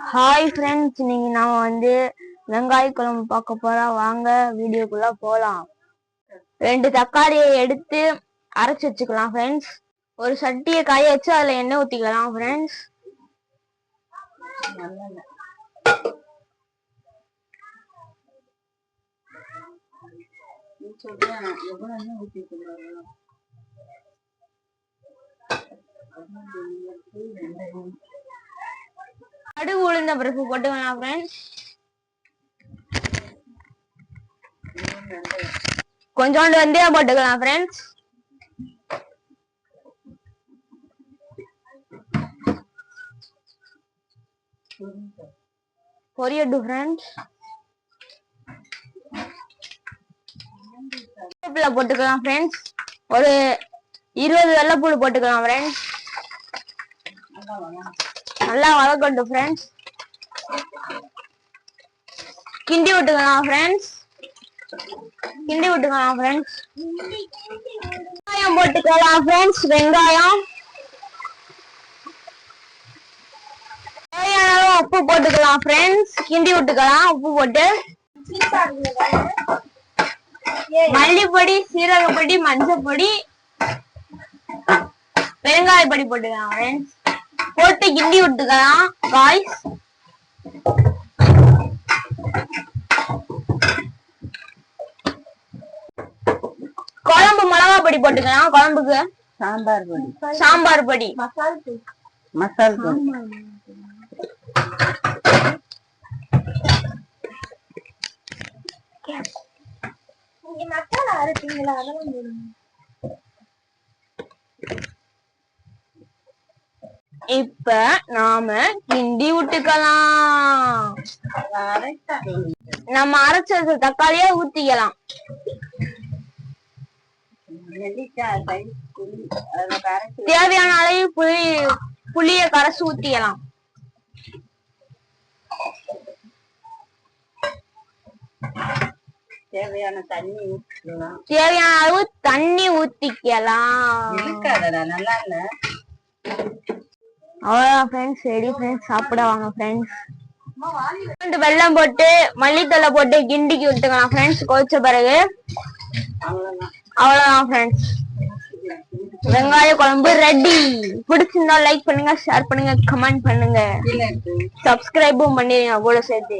Hi friends, இன்னைக்கு நாம வெங்காய குழம்பு பார்க்க போறோம். வாங்க வீடியோக்குள்ள போலாம். 2 தக்காளியை எடுத்து அரைச்சு வச்சுக்கலாம் ஃப்ரெண்ட்ஸ். ஒரு சட்டியை காய வச்சு அதுல எண்ணெய் ஊத்திக்கலாம் ஃப்ரெண்ட்ஸ். கடுகு உளுந்த பருப்பு போட்டுக்கலாம் ஃப்ரெண்ட்ஸ். கொஞ்சோண்டு வெந்தயம் போட்டுக்கலாம் ஃப்ரெண்ட்ஸ். பொரியட்டும் ஃப்ரெண்ட்ஸ். கருவேப்பிலை போட்டுக்கலாம் ஃப்ரெண்ட்ஸ். ஒரு 20 வெள்ளைப்பூடு போட்டுக்கலாம் ஃப்ரெண்ட்ஸ். நல்லா வதக்கட்டும் ஃப்ரெண்ட்ஸ். கிண்டி விட்டுக்கலாம் ஃப்ரெண்ட்ஸ். வெங்காயம் போட்டுக்கலாம் ஃப்ரெண்ட்ஸ். வெங்காயம் தேவையான அளவு உப்பு போட்டுக்கலாம் ஃப்ரெண்ட்ஸ். கிண்டி விட்டுக்கலாம். உப்பு போட்டு மல்லிப்பொடி, சீரகப்பொடி, மஞ்சள் பொடி, பெருங்காய பொடி போட்டுக்கலாம் ஃப்ரெண்ட்ஸ். போட்டு கிண்டி விட்டுக்கலாம் காய்ஸ். குழம்பு மிளகா பொடி போட்டுக்கலாம். குழம்புக்கு சாம்பார் பொடி, மசால் பொடி. மசாலா அரைப்பீங்களா? இப்ப நாம கிண்டி விட்டுக்கலாம். நம்ம அரைச்ச தக்காளியா ஊத்திக்கலாம். தேவையான அளவு புளிய கரைச்சு ஊத்திக்கலாம். தேவையான அளவு தண்ணி ஊத்திக்கலாம். அவ்வளவுதான் ஃப்ரெண்ட்ஸ். ரெடி ஃப்ரெண்ட்ஸ், சாப்பிட வாங்க ஃப்ரெண்ட்ஸ். வெல்லம் போட்டு மல்லித்தலை போட்டு கிண்டிக்கு விட்டுக்கலாம் ஃப்ரெண்ட்ஸ். கொதிச்ச பிறகு அவ்வளவுதான் ஃப்ரெண்ட்ஸ், வெங்காய குழம்பு ரெடி. பிடிச்சிருந்தா லைக் பண்ணுங்க, ஷேர் பண்ணுங்க, கமெண்ட் பண்ணுங்க, சப்ஸ்கிரைபும் பண்ணிடுங்க கூட சேர்த்து.